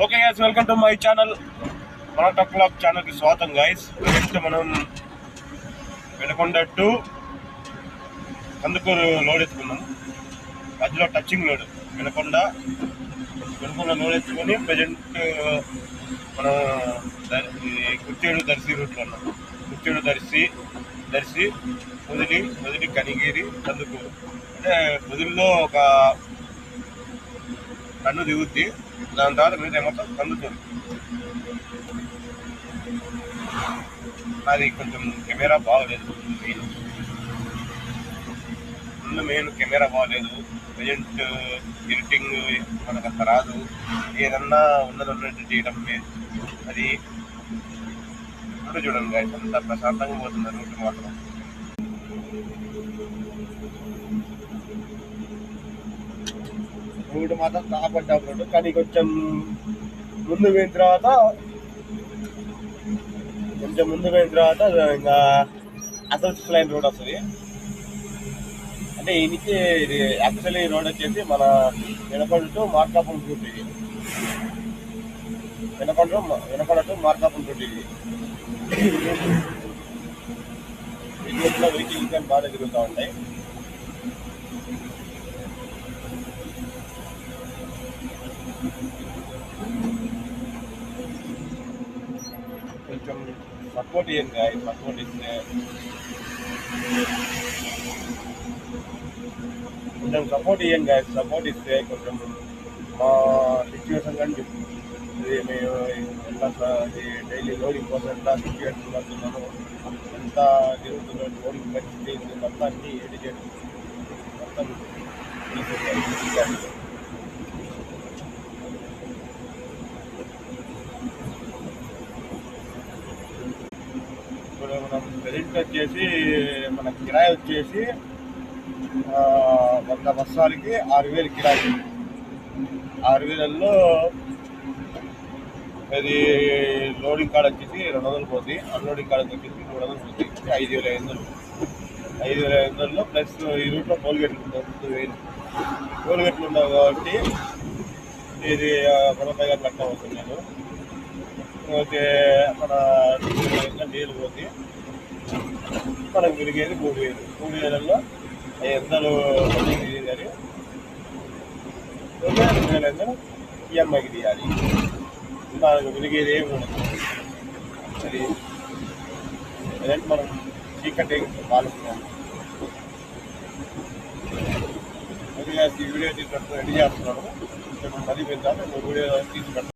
Okay guys, welcome to my channel. మన talk clock ఛానల్కి స్వాగతం గైస్. నెక్స్ట్ మనం వెనకొండ టు కందుకూరు లోడ్ ఎత్తుకున్నాం. మధ్యలో టచింగ్ లోడ్ వెనకొండ లోడ్ ఎత్తుకొని ప్రజెంట్ మనం కుర్చేడు దర్శి రూట్లో ఉన్నాం. కుర్చేడు దర్శి మొదటి కనిగిరి కందుకూరు. అంటే పొదిల్లో ఒక కన్ను దిగుద్ది, దాని తర్వాత మీద మొత్తం కందుకూరు. అది కొంచెం కెమెరా బాగలేదు, మెయిన్ కెమెరా బాగలేదు. ప్రజెంట్ ఎడిటింగ్ మనకంత రాదు, ఏదన్నా ఉన్నట్టు చేయడం అది. ఇప్పుడు చూడండి గాయస్, అంత ప్రశాంతంగా పోతుంది రూట్ మాత్రం. రూట్ మాత్రం కాపడ్డా రోడ్డు, కానీ కొంచెం ముందు పోయిన తర్వాత ఇంకా అసలు లైన్ రోడ్ వస్తుంది. అంటే ఈయనకి యాక్చువల్లీ రోడ్ వచ్చేసి మన వెనకొండ టు మార్కాపురం రూట్. ఇది వెనకొండ టు మార్కాపురం రూట్. ఇది వెహికల్స్ కానీ బాగా తిరుగుతూ ఉంటాయి. కొంచెం సపోర్ట్ ఇవ్వండి, సపోర్ట్ ఇస్తే కొంచెం మా సిచ్యువేషన్ కానీ మేము డైలీ లోడింగ్ కోసం ఎంత సిచ్యువేషన్ పడుతున్నాము, ఎంత జరుగుతున్నాం, లోడింగ్ పరిస్థితి మొత్తం అన్ని ఎడిట్ మొత్తం ఇప్పుడు మనం క్రెడిట్ వచ్చేసి మన కిరాయి వచ్చేసి 100 బస్సాలకి 6,000 కిరాయి. 6,000లో అది లోడింగ్ కార్డ్ వచ్చేసి 200 పోతుంది, అన్లోడింగ్ కార్డ్ వచ్చేసి 300 పోతుంది. 5,500. 5,500లో ప్లస్ ఈ రూట్లో టోల్గేట్లు 2,000 టోల్గేట్లు ఉండవు కాబట్టి ఇది 45 గంటల లెక్క అవుతుంది. నేను ఓకే, మన నీళ్ళు పోతే మనకు విరిగేది 3,000. 3,000లో 500 కానీ ఓకే, 2,500 ఈఎంఐకి తీయాలి. మనకు విరిగేది ఏమి ఉండదు. అది అదంటే మనం చీకటి పాల్గొన్నాము. ఈ వీడియో తీసుకుంటూ రెడీ చేస్తున్నాను. మళ్ళీ పెద్దాం వీడియో తీసుకుంటాం.